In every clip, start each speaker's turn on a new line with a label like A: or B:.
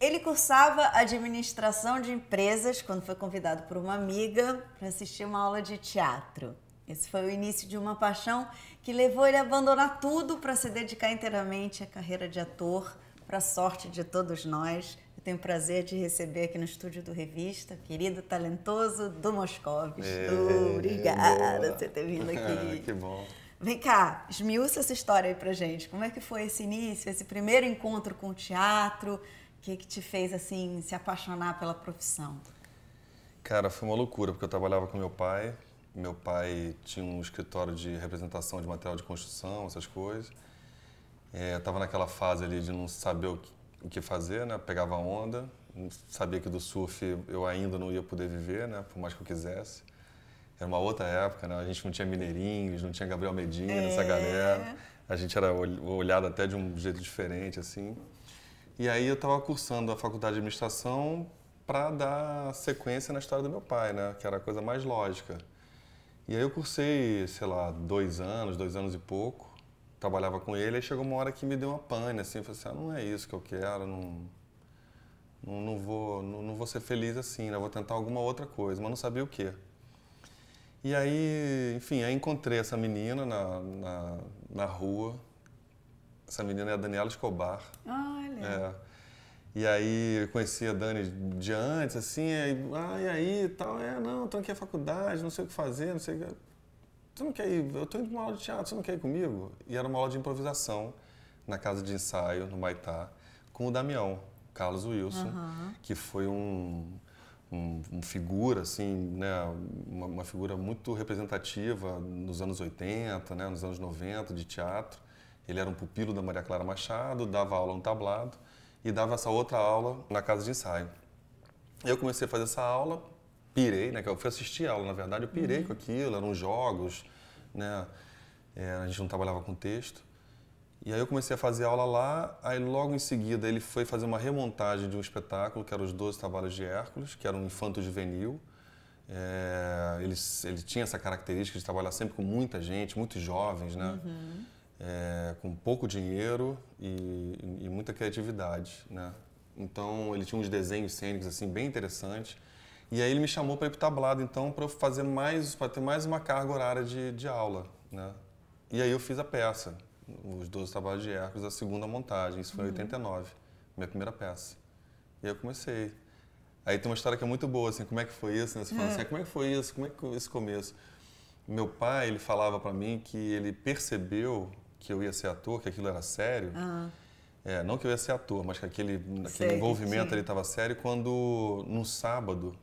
A: Ele cursava administração de empresas quando foi convidado por uma amiga para assistir uma aula de teatro. Esse foi o início de uma paixão que levou ele a abandonar tudo para se dedicar inteiramente à carreira de ator, para a sorte de todos nós. Eu tenho o prazer de receber aqui no estúdio do Revista, querido, talentoso Du Moscovis. Obrigada por você ter vindo aqui.
B: Que bom.
A: Vem cá, esmiuça essa história aí pra gente. Como é que foi esse início, esse primeiro encontro com o teatro? O que te fez, assim, se apaixonar pela profissão?
B: Cara, foi uma loucura, porque eu trabalhava com meu pai. Meu pai tinha um escritório de representação de material de construção, essas coisas. Eu estava naquela fase ali de não saber o que fazer, né? Pegava onda, sabia que do surf eu ainda não ia poder viver, né? Por mais que eu quisesse. Era uma outra época, né? A gente não tinha Mineirinhos, não tinha Gabriel Medina, essa galera. A gente era olhado até de um jeito diferente, assim. E aí eu estava cursando a faculdade de administração para dar sequência na história do meu pai, né? Que era a coisa mais lógica. E aí eu cursei, sei lá, 2 anos e pouco. Trabalhava com ele, aí chegou uma hora que me deu uma pane, assim, eu falei assim, não é isso que eu quero, não vou ser feliz assim, né? Vou tentar alguma outra coisa, mas não sabia o quê. E aí, enfim, aí encontrei essa menina na rua, essa menina é a Daniela Escobar.
A: Olha!
B: E aí eu conheci a Dani de antes, assim, e aí e tal, não, tô aqui na faculdade, não sei o que fazer, não sei o que... Você não quer ir? Eu estou indo para uma aula de teatro, você não quer ir comigo? E era uma aula de improvisação na casa de ensaio, no Maitá, com o Damião, Carlos Wilson, que foi um figura, assim, né, uma figura muito representativa nos anos 80, né, nos anos 90 de teatro. Ele era um pupilo da Maria Clara Machado, dava aula no tablado e dava essa outra aula na casa de ensaio. Eu comecei a fazer essa aula, pirei, né? Que eu fui assistir a aula, na verdade, eu pirei com aquilo, eram jogos, né? A gente não trabalhava com texto. E aí eu comecei a fazer aula lá, aí logo em seguida ele foi fazer uma remontagem de um espetáculo, que era Os 12 Trabalhos de Hércules, que era um infanto-juvenil. Ele tinha essa característica de trabalhar sempre com muita gente, muitos jovens, né? Com pouco dinheiro e muita criatividade, né? Então ele tinha uns desenhos cênicos assim bem interessantes. E aí ele me chamou para ir para o tablado, então, para eu fazer para ter mais uma carga horária de aula, né? E aí eu fiz a peça, Os 12 Trabalhos de Hércules, a segunda montagem, isso foi em 89, minha primeira peça. E aí eu comecei. Aí tem uma história que é muito boa, assim, como é que foi isso, né? Você fala assim, como é que foi isso, como é que foi esse começo? Meu pai, ele falava para mim que ele percebeu que eu ia ser ator, que aquilo era sério. Não que eu ia ser ator, mas que aquele envolvimento ali estava sério, quando, num sábado,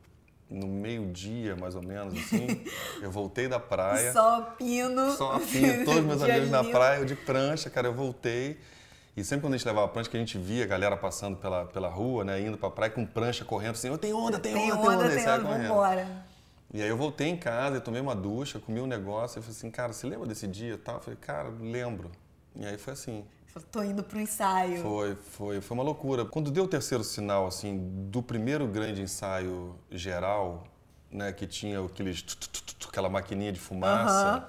B: no meio-dia, mais ou menos, assim, eu voltei da praia.
A: Só pino,
B: todos os meus amigos na praia, eu de prancha, cara, eu voltei. E sempre quando a gente levava prancha, que a gente via a galera passando pela rua, né, indo pra praia com prancha, correndo assim, tem onda,
A: vamos embora.
B: E aí eu voltei em casa, tomei uma ducha, comi um negócio, e falei assim, cara, você lembra desse dia e tal? Eu falei, cara, lembro. E aí foi assim.
A: Tô indo pro ensaio.
B: Foi uma loucura. Quando deu o terceiro sinal, assim, do primeiro grande ensaio geral, né, que tinha aquela maquininha de fumaça,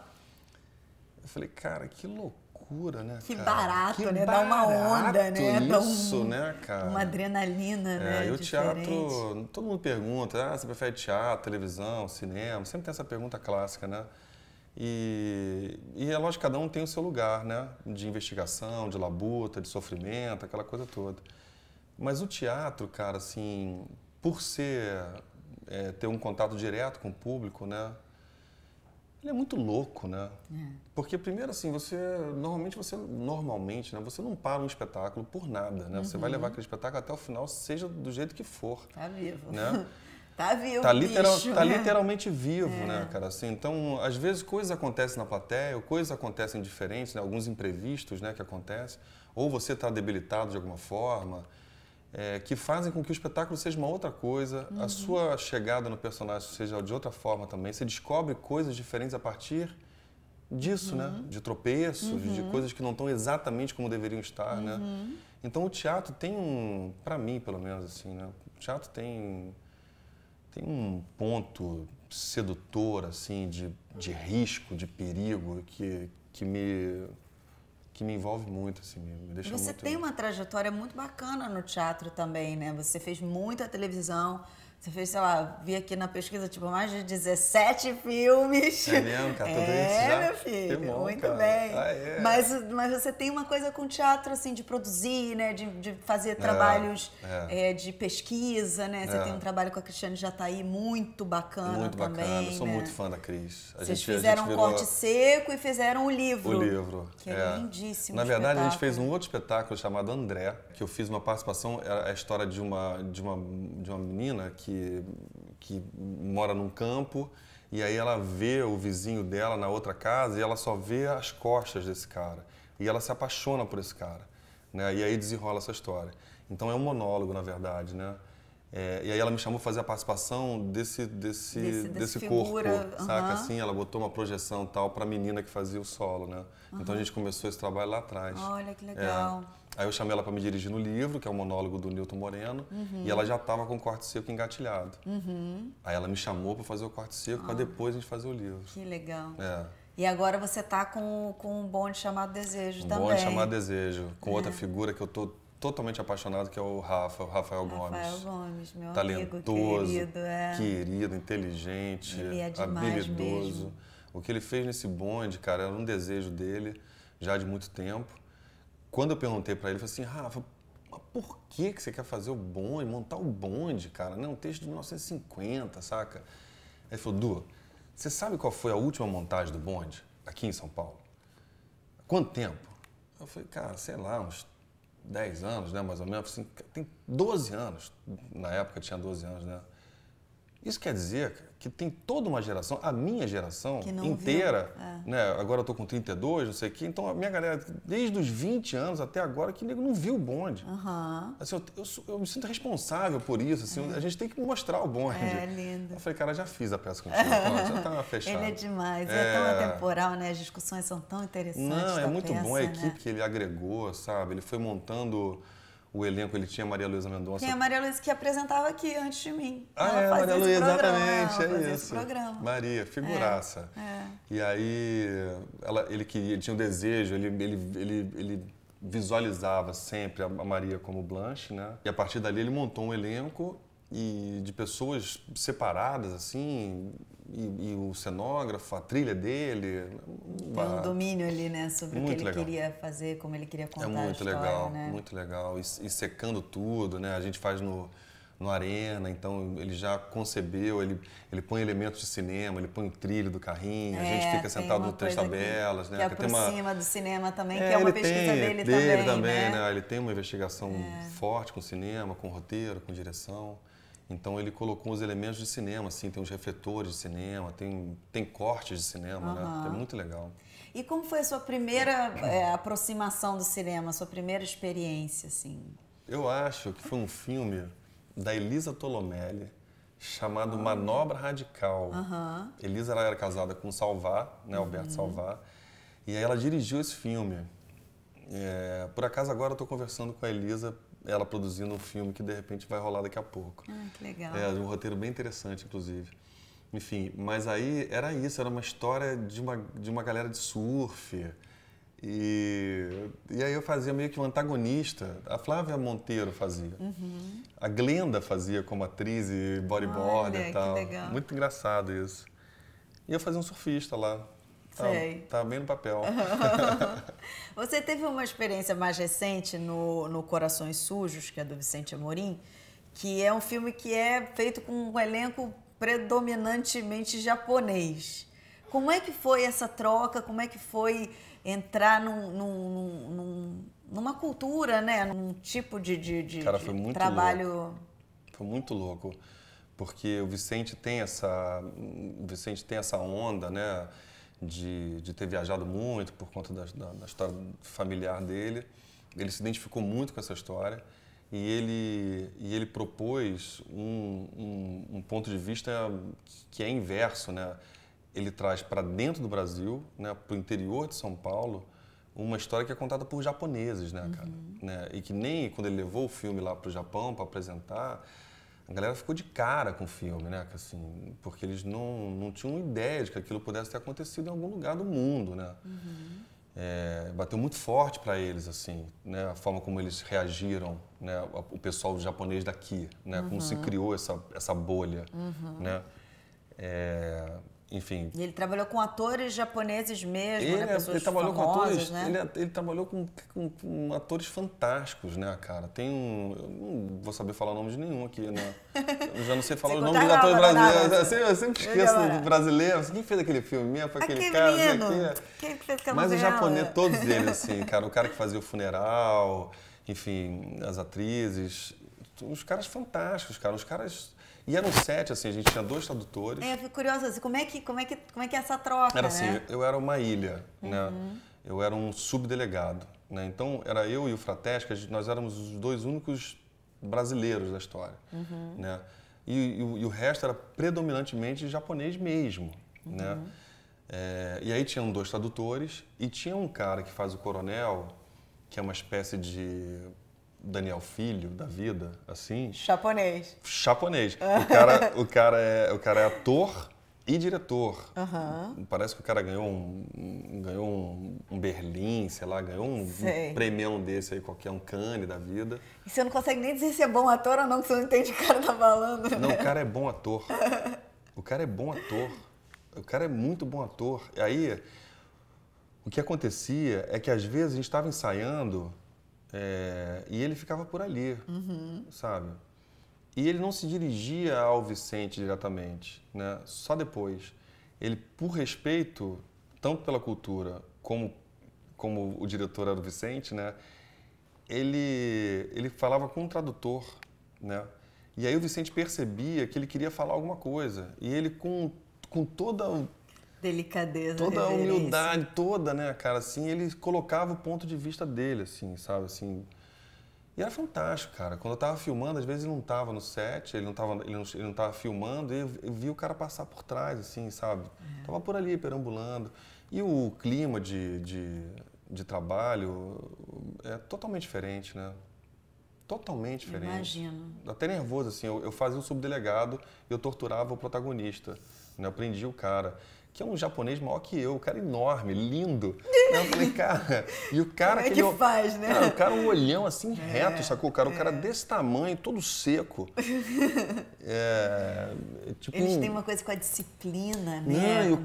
B: eu falei, cara, que loucura, né,
A: que
B: cara?
A: Barato, né? Dá uma onda, né?
B: Isso, né, cara?
A: Uma adrenalina, né?
B: E o
A: diferente.
B: teatro, todo mundo pergunta, você prefere teatro, televisão, cinema? Sempre tem essa pergunta clássica, né? E é lógico que cada um tem o seu lugar, né? De investigação, de labuta, de sofrimento, aquela coisa toda. Mas o teatro, cara, assim, por ter um contato direto com o público, né? Ele é muito louco, né? Porque primeiro, assim, normalmente, né? Você não para um espetáculo por nada, né? Você vai levar aquele espetáculo até o final, seja do jeito que for.
A: Tá vivo.
B: Né?
A: Tá vivo,
B: tá
A: literalmente
B: vivo, né, cara? Assim, então, às vezes, coisas acontecem na plateia, ou coisas acontecem diferentes, né? Alguns imprevistos, né, que acontecem. Ou você está debilitado de alguma forma, que fazem com que o espetáculo seja uma outra coisa, a sua chegada no personagem seja de outra forma também. Você descobre coisas diferentes a partir disso, né? De tropeços, de coisas que não estão exatamente como deveriam estar, né? Então, o teatro tem para mim, pelo menos, assim, né? O teatro tem um ponto sedutor, assim, de risco, de perigo, que que me envolve muito, assim, me deixa
A: Você
B: muito...
A: tem uma trajetória muito bacana no teatro também, né? Você fez muita televisão, você fez, sei lá, vi aqui na pesquisa, tipo, mais de 17 filmes.
B: É mesmo, cara? Tudo isso já?
A: Meu filho,
B: Que bom,
A: muito
B: cara.
A: bem.
B: Ah, é.
A: Mas você tem uma coisa com teatro, assim, de produzir, né? De fazer trabalhos de pesquisa, né? Você tem um trabalho com a Cristiane Jatahy muito bacana
B: muito
A: também,
B: bacana, eu sou
A: né?
B: muito fã da Cris.
A: Vocês fizeram um corte seco e fizeram o livro.
B: O livro.
A: Que é lindíssimo.
B: Na verdade, a gente fez um outro espetáculo chamado André, que eu fiz uma participação, é a história de uma menina que mora num campo e aí ela vê o vizinho dela na outra casa e ela só vê as costas desse cara. E ela se apaixona por esse cara, né? E aí desenrola essa história. Então é um monólogo, na verdade, né? E aí ela me chamou para fazer a participação desse corpo, saca? Assim, ela botou uma projeção tal para a menina que fazia o solo, né? Então a gente começou esse trabalho lá atrás.
A: Olha que legal.
B: Aí eu chamei ela para me dirigir no livro, que é o monólogo do Nilton Moreno, e ela já estava com o corte seco engatilhado. Aí ela me chamou para fazer o corte seco, para depois a gente fazer o livro.
A: Que legal. E agora você tá com um bonde chamado Desejo também.
B: Um bonde chamado Desejo, com outra figura que eu tô totalmente apaixonado, que é o Rafael Gomes.
A: Rafael Gomes, meu
B: talentoso,
A: amigo,
B: querido, inteligente,
A: ele é
B: habilidoso.
A: Mesmo.
B: O que ele fez nesse bonde, cara, era um desejo dele, já de muito tempo. Quando eu perguntei para ele, ele falou assim, Rafa, mas por que você quer fazer o bonde, montar o bonde, cara? Não, um texto de 1950, saca? Aí ele falou, Du, você sabe qual foi a última montagem do bonde aqui em São Paulo? Quanto tempo? Eu falei, cara, sei lá, uns 10 anos, né, mais ou menos. Assim, tem 12 anos, na época tinha 12 anos, né? Isso quer dizer que tem toda uma geração, a minha geração inteira, né? Agora eu tô com 32, não sei o quê, então a minha galera, desde os 20 anos até agora, que nego não viu o bonde. Assim, eu me sinto responsável por isso, assim, a gente tem que mostrar o bonde.
A: É lindo.
B: Eu falei, cara, já fiz a peça contigo, já tá fechado.
A: Ele é demais, é tão atemporal, né? As discussões são tão interessantes.
B: Não, é muito bom a equipe
A: né?
B: que ele agregou, sabe? Ele foi montando o elenco, ele tinha a Maria Luísa Mendonça.
A: Tem a Maria Luísa que apresentava aqui antes de mim.
B: Maria Luísa, exatamente,
A: é isso.
B: Maria, figuraça. E aí, ele tinha um desejo, ele visualizava sempre a Maria como Blanche, né? E a partir dali ele montou um elenco de pessoas separadas, assim, e o cenógrafo, a trilha dele.
A: Tem um domínio ali, né, sobre o que ele queria fazer, como ele queria contar a história,
B: legal,
A: né?
B: muito legal. E secando tudo, né? A gente faz no Arena, então ele já concebeu, ele põe elementos de cinema, ele põe o trilho do carrinho, a gente fica sentado no Três Tabelas, né?
A: Que aproxima do cinema também, que é uma pesquisa dele também,
B: né? Ele tem uma investigação forte com cinema, com roteiro, com direção. Então ele colocou os elementos de cinema, assim, tem os refletores de cinema, tem cortes de cinema, né? É muito legal.
A: E como foi a sua primeira aproximação do cinema, a sua primeira experiência, assim?
B: Eu acho que foi um filme da Elisa Tolomelli, chamado Manobra Radical. Elisa ela era casada com o Salvá, né, Alberto Salvá, e aí ela dirigiu esse filme. Por acaso agora eu estou conversando com a Elisa, ela produzindo um filme que de repente vai rolar daqui a pouco.
A: Que legal.
B: Um roteiro bem interessante, inclusive. Enfim, mas aí era isso, era uma história de uma galera de surf. E aí eu fazia meio que um antagonista. A Flávia Monteiro fazia. A Glenda fazia como atriz e bodyboarder e tal.
A: Que legal.
B: Muito engraçado isso. E eu fazia um surfista lá. Tava bem no papel.
A: Você teve uma experiência mais recente no Corações Sujos, que é do Vicente Amorim, que é um filme que é feito com um elenco predominantemente japonês. Como é que foi essa troca? Como é que foi entrar numa cultura, né? Num tipo de
B: Cara, foi muito
A: trabalho...
B: Louco. Foi muito louco, porque o Vicente tem essa onda, né? De ter viajado muito por conta da história familiar dele. Ele se identificou muito com essa história e ele propôs um ponto de vista que é inverso, né? Ele traz para dentro do Brasil, né, para o interior de São Paulo, uma história que é contada por japoneses, né, cara? Né? E que nem quando ele levou o filme lá para o Japão para apresentar, a galera ficou de cara com o filme, né? Assim, porque eles não tinham ideia de que aquilo pudesse ter acontecido em algum lugar do mundo, né? bateu muito forte para eles, assim, né? A forma como eles reagiram, né? O pessoal japonês daqui, né? Como se criou essa bolha, né? Enfim.
A: E ele trabalhou com atores japoneses mesmo, né? Pessoas
B: ele trabalhou
A: famosas,
B: com atores,
A: né?
B: ele trabalhou com atores fantásticos, né, cara? Tem eu não vou saber falar o nome de nenhum aqui, né? Eu já não sei falar o nome dos atores brasileiros. Eu sempre esqueço do brasileiro. Quem fez aquele filme mesmo? Foi aquele cara.
A: Menino. Quem fez aquela
B: Mas
A: novela?
B: os japoneses, todos eles, assim, cara. O cara que fazia o funeral, enfim, as atrizes. Os caras fantásticos, cara. Os caras... E era um set, assim, a gente tinha 2 tradutores.
A: Eu fico curiosa, assim, como é que é essa troca,
B: era assim,
A: né?
B: eu era uma ilha, né? Eu era um subdelegado, né? Então, era eu e o Fratesca, nós éramos os 2 únicos brasileiros da história, né? E o resto era predominantemente japonês mesmo, né? E aí tinham 2 tradutores e tinha um cara que faz o coronel, que é uma espécie de Daniel Filho da vida, assim.
A: Japonês.
B: O cara é ator e diretor. Parece que o cara ganhou um Berlim, sei lá, ganhou um premião desse aí, qualquer, um Cannes da vida.
A: E você não consegue nem dizer se é bom ator ou não, que você não entende o que o cara tá falando, né?
B: Não, o cara é bom ator. O cara é bom ator. O cara é muito bom ator. E aí, o que acontecia é que às vezes a gente estava ensaiando e ele ficava por ali, sabe? E ele não se dirigia ao Vicente diretamente, né? Só depois. Ele, por respeito, tanto pela cultura como o diretor era o Vicente, né? Ele falava com um tradutor, né? E aí o Vicente percebia que ele queria falar alguma coisa. E ele, com toda
A: delicadeza,
B: toda a humildade, toda, né, cara, assim, ele colocava o ponto de vista dele, assim, sabe, assim. E era fantástico, cara. Quando eu tava filmando, às vezes ele não tava no set, ele não tava filmando, e eu vi o cara passar por trás, assim, sabe? Tava por ali, perambulando. E o clima de trabalho é totalmente diferente, né? Totalmente diferente.
A: Imagino.
B: Até nervoso, assim. Eu fazia um subdelegado e eu torturava o protagonista, né? Eu prendia o cara, que é um japonês maior que eu, o cara enorme, lindo. Eu falei, cara... E o cara...
A: Como é que faz, né?
B: Cara, o cara um olhão assim reto, sacou? O cara desse tamanho, todo seco. Tipo
A: Eles têm uma coisa com a disciplina,
B: não,
A: né?
B: e
A: um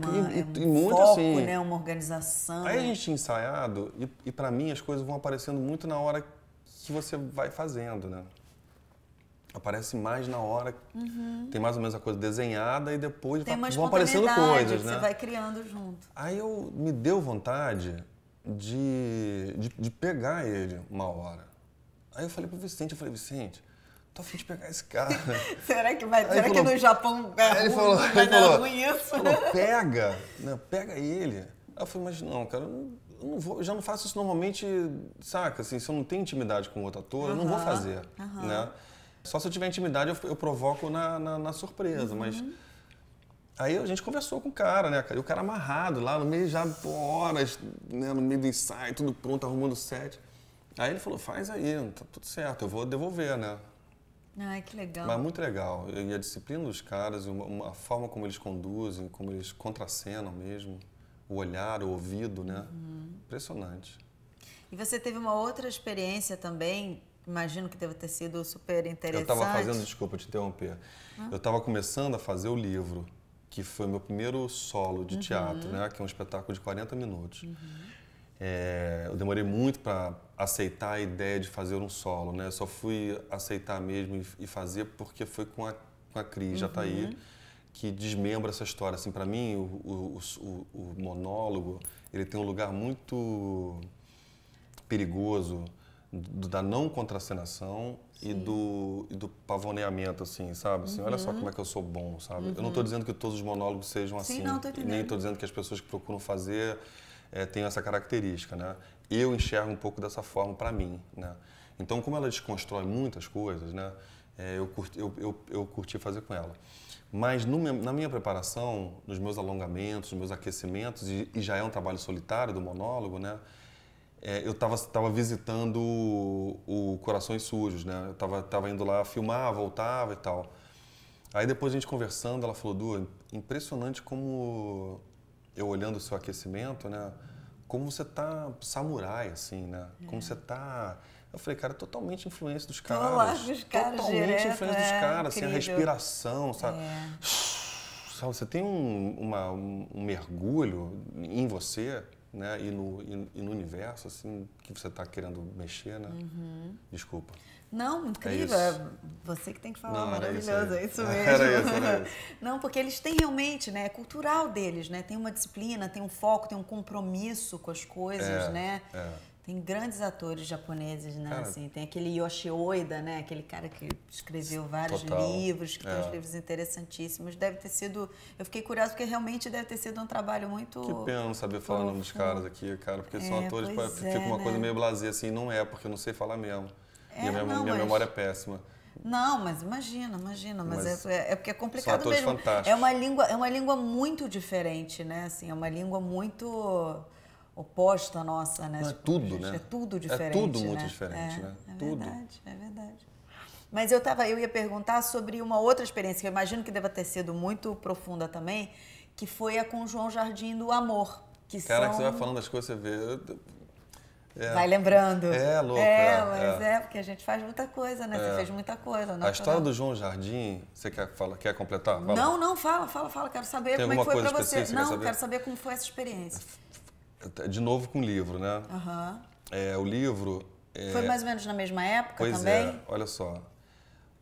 B: muito
A: foco,
B: assim,
A: né? Uma organização.
B: Aí a gente tinha ensaiado e pra mim as coisas vão aparecendo muito na hora que você vai fazendo, né? Aparece mais na hora, tem mais ou menos a coisa desenhada e depois vão aparecendo coisas, né?
A: Você vai criando junto.
B: Aí me deu vontade de pegar ele uma hora. Aí eu falei pro Vicente, Vicente, tô a fim de pegar esse cara.
A: Será que no Japão
B: vai
A: dar ruim isso?
B: Falou, pega, né? Pega ele. Aí eu falei, mas não, cara, eu não vou, eu já não faço isso normalmente, saca? Assim, se eu não tenho intimidade com outro ator, eu não vou fazer, né? Só se eu tiver intimidade, eu provoco na surpresa, mas... Aí a gente conversou com o cara, né? E o cara amarrado lá, no meio já, por horas, né? No meio do ensaio, tudo pronto, arrumando o set. Aí ele falou, faz aí, tá tudo certo, eu vou devolver, né?
A: Ai, que legal.
B: Mas muito legal. E a disciplina dos caras, a forma como eles conduzem, como eles contracenam mesmo, o olhar, o ouvido, né? Impressionante.
A: E você teve uma outra experiência também, imagino que deve ter sido super interessante.
B: Eu estava fazendo, desculpa te interromper, eu estava começando a fazer o livro, que foi meu primeiro solo de teatro, né? Que é um espetáculo de 40 minutos. Eu demorei muito para aceitar a ideia de fazer um solo, né? Eu só fui aceitar mesmo e fazer porque foi com a Cris Jataí, que desmembra essa história. Assim, para mim, o monólogo, ele tem um lugar muito perigoso da não contracenação e do pavoneamento, assim, sabe? Assim, olha só como é que eu sou bom, sabe? Eu não estou dizendo que todos os monólogos sejam assim.
A: Não, tô entendendo.
B: Nem estou dizendo que as pessoas que procuram fazer tenham essa característica, né? Eu enxergo um pouco dessa forma para mim, né? Então, como ela desconstrói muitas coisas, né? Eu curti fazer com ela. Mas na minha preparação, nos meus alongamentos, nos meus aquecimentos, e já é um trabalho solitário do monólogo, né? Eu estava visitando o Corações Sujos, né? Eu tava indo lá filmar, voltava e tal. Aí depois a gente conversando, ela falou, Du, impressionante como eu olhando o seu aquecimento, né? como você tá samurai, assim, né? Como você tá... Eu falei, cara, totalmente influência dos caras. Totalmente
A: direto,
B: influência dos caras, assim, a
A: incrível.
B: respiração, sabe? Sabe, você tem um mergulho em você, né? E no universo, assim, que você tá querendo mexer, né? Desculpa.
A: Não, incrível.
B: É
A: Você que tem que falar,
B: Não,
A: maravilhoso, é isso mesmo.
B: Era isso.
A: Não, porque eles têm realmente, né? É cultural deles, né? Tem uma disciplina, tem um foco, tem um compromisso com as coisas, né? Tem grandes atores japoneses, né?
B: Cara,
A: Assim, tem aquele Yoshi Oida, né? Aquele cara que escreveu vários
B: total.
A: livros, que tem uns livros interessantíssimos. Deve ter sido... Eu fiquei curiosa porque realmente deve ter sido um trabalho muito...
B: Que pena não saber falar o nome dos caras aqui, cara, porque são atores, fica uma coisa meio blasé, assim, não é, porque eu não sei falar mesmo. E a minha memória é péssima.
A: Não, mas imagina, mas é porque é complicado
B: são atores
A: mesmo.
B: fantásticos.
A: É uma língua muito diferente, né? Assim, é uma língua muito oposta à nossa, né?
B: Não, é tudo, né?
A: É tudo diferente.
B: É tudo muito diferente, né?
A: É
B: tudo.
A: verdade, é verdade. Mas eu ia perguntar sobre uma outra experiência, que eu imagino que deva ter sido muito profunda também, que foi a com o João Jardim do Amor. Que
B: Cara, que você vai falando das coisas, você vê...
A: Vai lembrando.
B: É, louco.
A: Mas porque a gente faz muita coisa, né? Você fez muita coisa.
B: A história do João Jardim, você quer completar?
A: Não, fala. Quero saber como é que foi pra você. Não, quero saber como foi essa experiência.
B: De novo com o livro, né? O livro...
A: Foi mais ou menos na mesma época
B: pois
A: também?
B: Olha só.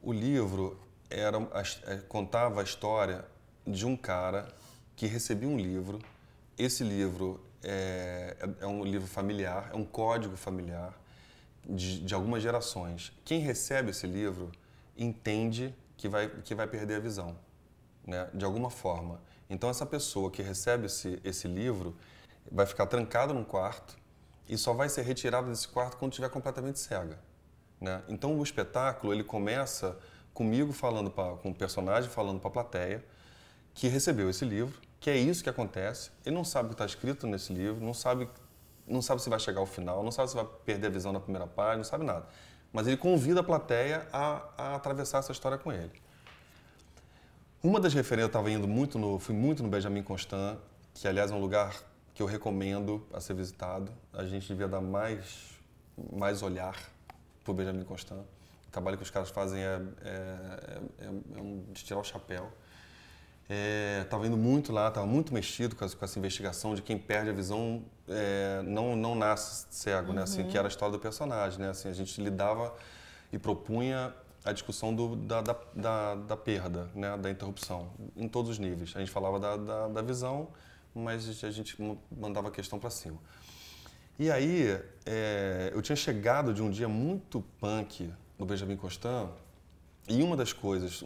B: O livro contava a história de um cara que recebia um livro. Esse livro é um livro familiar, é um código familiar de algumas gerações. Quem recebe esse livro entende que vai perder a visão, né? De alguma forma. Então, essa pessoa que recebe esse livro vai ficar trancada num quarto e só vai ser retirada desse quarto quando estiver completamente cega, né? Então, o espetáculo ele começa comigo falando com o personagem, falando para a plateia que recebeu esse livro, que é isso que acontece. Ele não sabe o que está escrito nesse livro, não sabe se vai chegar ao final, não sabe se vai perder a visão na primeira página, não sabe nada. Mas ele convida a plateia a atravessar essa história com ele. Uma das referências, eu fui muito no Benjamin Constant, que aliás é um lugar que eu recomendo a ser visitado. A gente devia dar mais olhar para o Benjamin Constant. O trabalho que os caras fazem é de tirar o chapéu. Estava indo muito lá, estava muito mexido com essa investigação de quem perde a visão não nasce cego, né? Assim, que era a história do personagem, né? Assim, a gente lidava e propunha a discussão da perda, né? Da interrupção, em todos os níveis. A gente falava da visão, mas a gente mandava a questão para cima. E aí, eu tinha chegado de um dia muito punk no Benjamin Constant. E uma das coisas,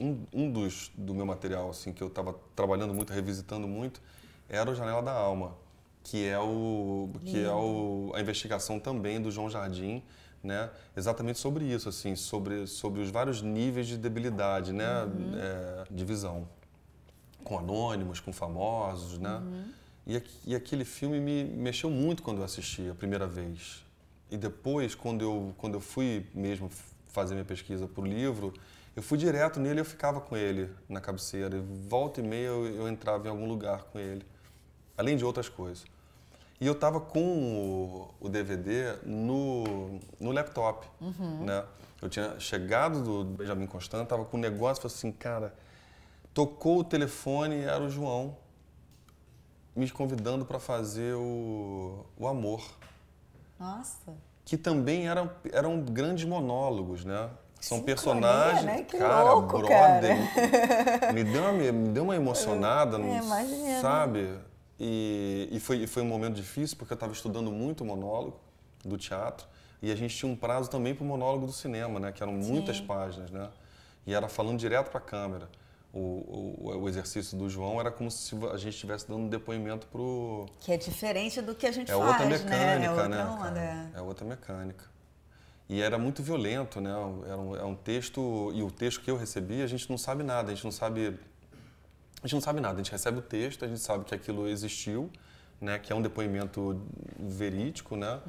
B: do meu material assim, que eu estava trabalhando muito, revisitando muito, era o Janela da Alma, que é a investigação também do João Jardim, né? Exatamente sobre isso, assim, sobre os vários níveis de debilidade, né? De visão, com anônimos, com famosos, né? E aquele filme me mexeu muito quando eu assisti a primeira vez. E depois, quando eu fui mesmo fazer minha pesquisa para o livro, eu fui direto nele e eu ficava com ele na cabeceira. E volta e meia eu entrava em algum lugar com ele, além de outras coisas. E eu estava com o DVD no laptop, né? Eu tinha chegado do Benjamin Constant, estava com um negócio, falei assim, cara, tocou o telefone e era o João me convidando para fazer o Amor.
A: Nossa!
B: Que também eram grandes monólogos, né? São
A: Sincronia,
B: personagens,
A: né? Que
B: cara,
A: louco,
B: brother.
A: cara.
B: Me deu uma emocionada,
A: imagina.
B: sabe? E foi um momento difícil porque eu estava estudando muito monólogo do teatro e a gente tinha um prazo também para o monólogo do cinema, né? Que eram muitas páginas, né? E era falando direto para a câmera. O exercício do João era como se a gente estivesse dando um depoimento pro...
A: Que é diferente do que a gente
B: faz,
A: outra
B: mecânica,
A: né? É outra
B: né,
A: onda.
B: É outra mecânica. E era muito violento, né? Era um texto, e o texto que eu recebi, a gente não sabe nada, a gente não sabe nada, a gente recebe o texto, a gente sabe que aquilo existiu, né? Que é um depoimento verídico, né?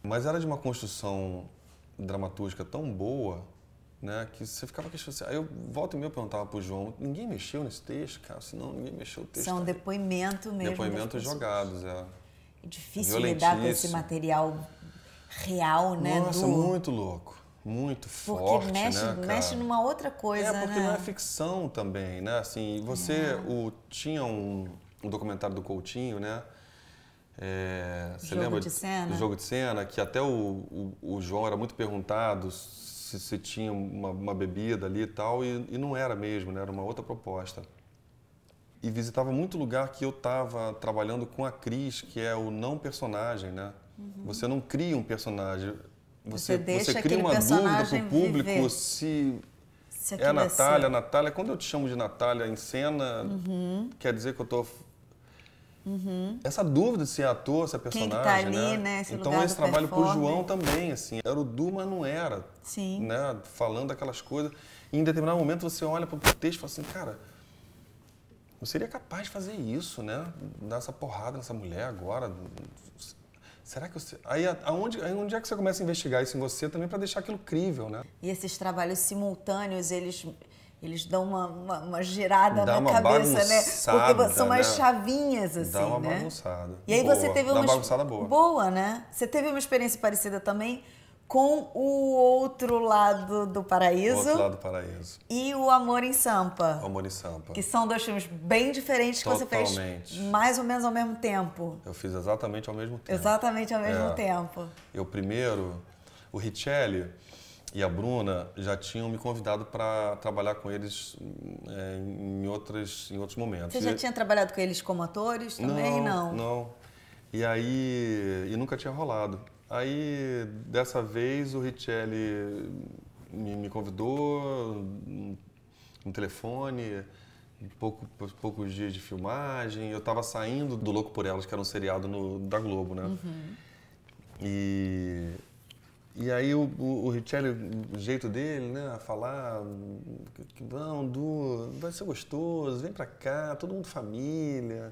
B: Mas era de uma construção dramatúrgica tão boa, né? Que você ficava questionando assim. Aí eu volta e meia perguntava pro João, ninguém mexeu nesse texto, cara? Senão ninguém mexeu o texto.
A: São depoimento mesmo.
B: Depoimentos jogados,
A: É difícil lidar com esse material real, né?
B: Nossa, muito louco. Muito forte,
A: porque mexe,
B: né, cara?
A: mexe numa outra coisa, né?
B: Porque não é ficção também, né? Assim, tinha um documentário do Coutinho, né? Você lembra
A: de Cena.
B: do Jogo de Cena? Que até o João era muito perguntado se tinha uma bebida ali e tal, e não era mesmo, né? Era uma outra proposta. E visitava muito lugar que eu estava trabalhando com a Cris, que é o não personagem, né? Você não cria um personagem. Você cria uma dúvida para o público se é a Natália. A Natália, quando eu te chamo de Natália em cena, quer dizer que eu estou... Essa dúvida de se é ator, se é personagem,
A: quem que tá ali, né?
B: Então esse trabalho pro João também, assim, era o Du, mas não era.
A: Sim.
B: Né? Falando aquelas coisas. E em determinado momento você olha para o texto e fala assim, cara, eu seria capaz de fazer isso, né? Dar essa porrada nessa mulher agora. Será que você... Aí onde é que você começa a investigar isso em você também para deixar aquilo crível, né?
A: E esses trabalhos simultâneos, eles dão uma girada
B: dá
A: na cabeça, né? Porque são umas chavinhas, assim,
B: dá uma
A: né?
B: bagunçada.
A: E aí você teve uma
B: bagunçada boa.
A: Boa, né? Você teve uma experiência parecida também com o outro lado do paraíso.
B: O outro lado do paraíso.
A: E o Amor em Sampa.
B: O Amor em Sampa.
A: Que são dois filmes bem diferentes que você fez mais ou menos ao mesmo tempo.
B: Eu fiz exatamente ao mesmo tempo.
A: Exatamente ao mesmo tempo.
B: Eu primeiro, o Richelli e a Bruna já tinham me convidado para trabalhar com eles em outros momentos.
A: Você já tinha trabalhado com eles como atores também?
B: Não. E aí, nunca tinha rolado. Aí, dessa vez, o Richelli me convidou no telefone, poucos dias de filmagem. Eu estava saindo do Louco por Elas, que era um seriado da Globo, né? E aí o Richelli, o jeito dele, né, a falar, não, Du, vai ser gostoso, vem pra cá, todo mundo família,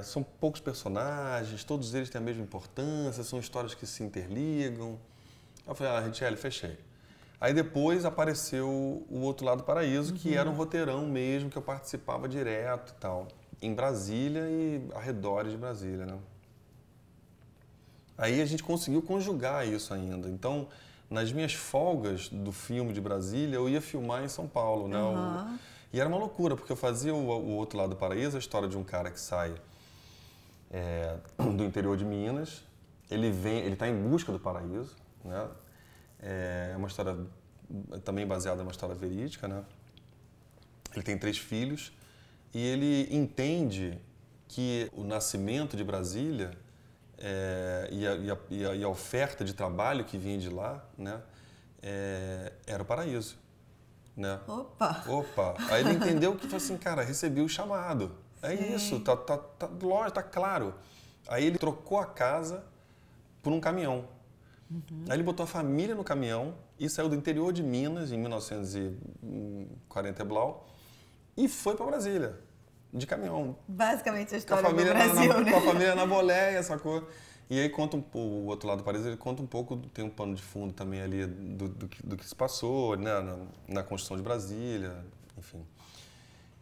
B: são poucos personagens, todos eles têm a mesma importância, são histórias que se interligam. Eu falei, Richelli, fechei. Aí depois apareceu o Outro Lado do Paraíso, que era um roteirão mesmo, que eu participava direto e tal, em Brasília e arredores de Brasília, né? Aí a gente conseguiu conjugar isso ainda. Então, nas minhas folgas do filme de Brasília, eu ia filmar em São Paulo, né? E era uma loucura, porque eu fazia o Outro Lado do Paraíso, a história de um cara que sai do interior de Minas. Ele está em busca do paraíso, né? É uma história também baseada numa história verídica, né? Ele tem 3 filhos e ele entende que o nascimento de Brasília e a oferta de trabalho que vinha de lá, né, era o paraíso, né? Opa! Aí ele entendeu que falou assim, cara, recebi o chamado. Isso, lógico, tá claro. Aí ele trocou a casa por um caminhão. Aí ele botou a família no caminhão e saiu do interior de Minas, em 1940 e blau, e foi para Brasília. De caminhão.
A: Basicamente a história do Brasil, né?
B: Com a família na boleia, sacou? E aí conta o Outro Lado do Paraíso, ele conta um pouco, tem um pano de fundo também ali do que se passou, né? Na construção de Brasília, enfim.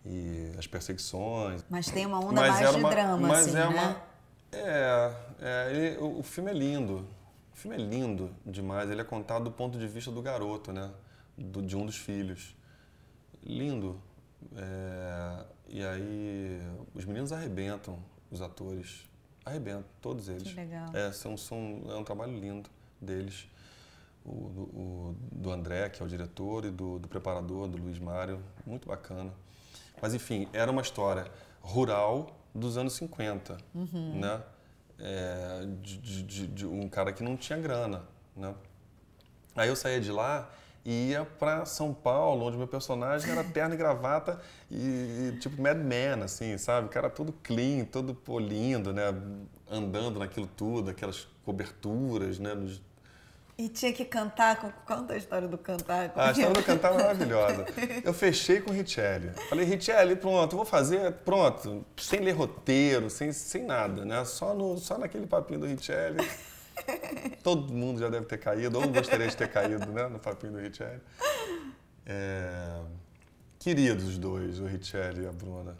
B: E as perseguições.
A: Mas tem uma onda mais de drama, assim, né?
B: O filme é lindo. O filme é lindo demais. Ele é contado do ponto de vista do garoto, né? De um dos filhos. Lindo. E aí, os meninos arrebentam, os atores. Arrebentam, todos eles.
A: Que legal.
B: É um trabalho lindo deles. Do André, que é o diretor, e do preparador, do Luiz Mário. Muito bacana. Mas, enfim, era uma história rural dos anos 50, né? De um cara que não tinha grana, né? Aí eu saía de lá e ia para São Paulo, onde meu personagem era terno e gravata e tipo Mad Men, assim, sabe? O cara todo clean, todo polindo, né? Andando naquilo tudo, aquelas coberturas, né?
A: E tinha que cantar, conta a história do cantar.
B: A história do cantar é maravilhosa. Eu fechei com o Richelli. Falei, Richelli, pronto, eu vou fazer, pronto, sem ler roteiro, sem nada, né? Só naquele papinho do Richelli. Todo mundo já deve ter caído, ou gostaria de ter caído, né, no papinho do Richelli. Queridos os dois, o Richelli e a Bruna.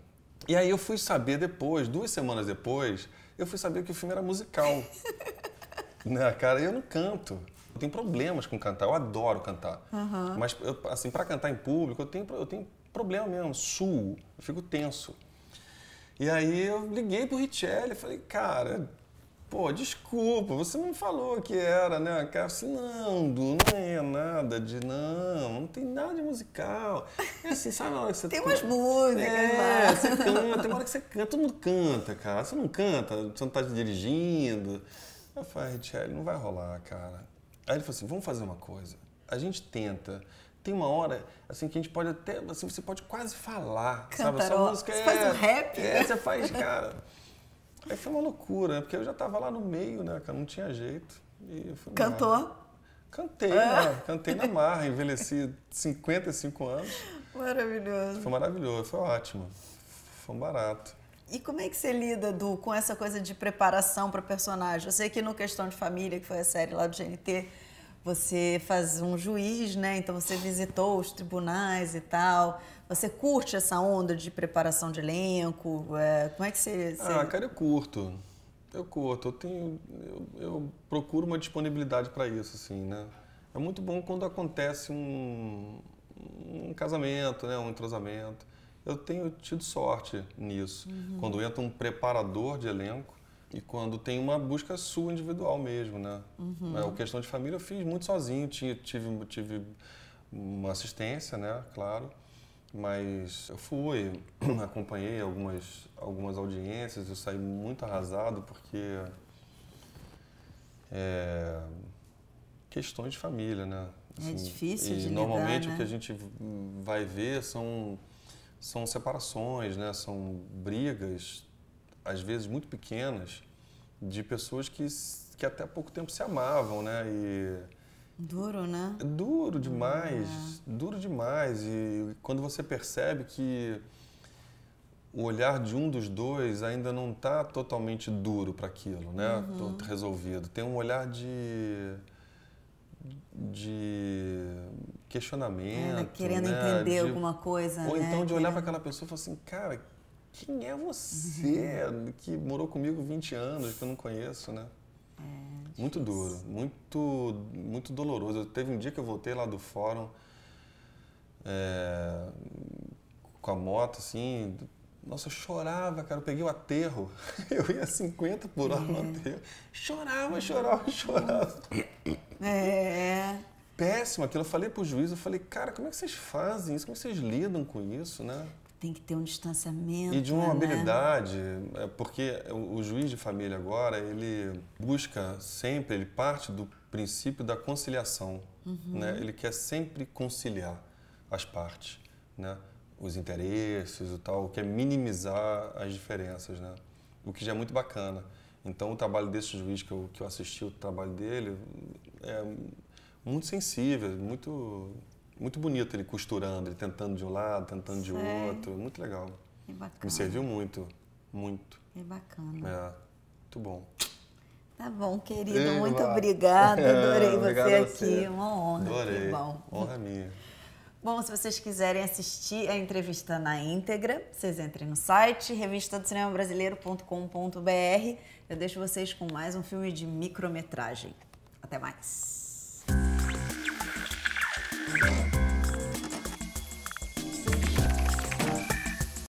B: E aí eu fui saber depois, 2 semanas depois, eu fui saber que o filme era musical. Né, cara, eu não canto. Eu tenho problemas com cantar, eu adoro cantar. Mas, assim, pra cantar em público, eu tenho problema mesmo, suo, eu fico tenso. E aí eu liguei pro Richelli e falei, cara, pô, desculpa, você me falou que era, né? Cara, assim, não, Du, não é nada não tem nada de musical. É assim, sabe na hora que você...
A: Tem umas músicas lá.
B: Você canta, tem uma hora que você canta, todo mundo canta, cara. Você não canta, você não tá dirigindo. Eu falei, Richelli, não vai rolar, cara. Aí ele falou assim, vamos fazer uma coisa. A gente tenta. Tem uma hora, assim, que a gente pode até, assim, você pode quase falar, sabe? Essa música
A: você faz um rap?
B: Você faz, cara. Aí foi uma loucura, né? Porque eu já tava lá no meio, né, cara? Não tinha jeito. E eu fui
A: Cantou?
B: Cantei, né? Cantei na marra, envelheci 55 anos.
A: Maravilhoso.
B: Foi maravilhoso, foi ótimo. Foi um barato.
A: E como é que você lida, Du, com essa coisa de preparação para personagem? Eu sei que no Questão de Família, que foi a série lá do GNT, você faz um juiz, né? Então você visitou os tribunais e tal. Você curte essa onda de preparação de elenco? Como é que você...
B: Ah, cara, eu curto. Eu procuro uma disponibilidade para isso, assim, né? É muito bom quando acontece um casamento, né? Um entrosamento. Eu tenho tido sorte nisso. Quando entra um preparador de elenco e quando tem uma busca sua individual mesmo, né? A Questão de Família eu fiz muito sozinho, tive uma assistência, né? Claro. Mas eu fui, acompanhei algumas audiências, eu saí muito arrasado porque questões de família, né?
A: Assim, é difícil de lidar,
B: normalmente
A: né?
B: O que a gente vai ver são separações, né? São brigas, às vezes muito pequenas, de pessoas que até há pouco tempo se amavam, né?
A: Duro, né?
B: É duro demais, duro demais. E quando você percebe que o olhar de um dos dois ainda não está totalmente duro para aquilo, né? Resolvido. Tem um olhar de questionamento,
A: querendo entender alguma coisa,
B: ou
A: né?
B: então de olhar para aquela pessoa e falar assim, cara, quem é você que morou comigo 20 anos, que eu não conheço, né? Muito duro, muito doloroso. Teve um dia que eu voltei lá do fórum com a moto, assim, nossa, eu chorava, cara, eu peguei o aterro, eu ia 50 por hora no aterro, chorava. Péssimo aquilo, eu falei pro juiz, eu falei, cara, como é que vocês fazem isso, como é que vocês lidam com isso, né?
A: Tem que ter um distanciamento,
B: e de uma
A: né?
B: habilidade, porque o juiz de família agora, ele busca sempre, ele parte do princípio da conciliação, né? Ele quer sempre conciliar as partes, né? Os interesses e tal, quer minimizar as diferenças, né? O que já é muito bacana. Então, o trabalho desse juiz que eu assisti, o trabalho dele, é muito sensível, muito bonito ele costurando, ele tentando de um lado, tentando de outro, muito legal.
A: É bacana.
B: Me serviu muito.
A: É bacana.
B: Muito bom.
A: Tá bom, querido, muito obrigada, adorei você aqui, uma honra.
B: Adorei,
A: que bom.
B: honra minha.
A: Bom, se vocês quiserem assistir a entrevista na íntegra, vocês entrem no site revistadocinemabrasileiro.com.br. Eu deixo vocês com mais um filme de micrometragem. Até mais.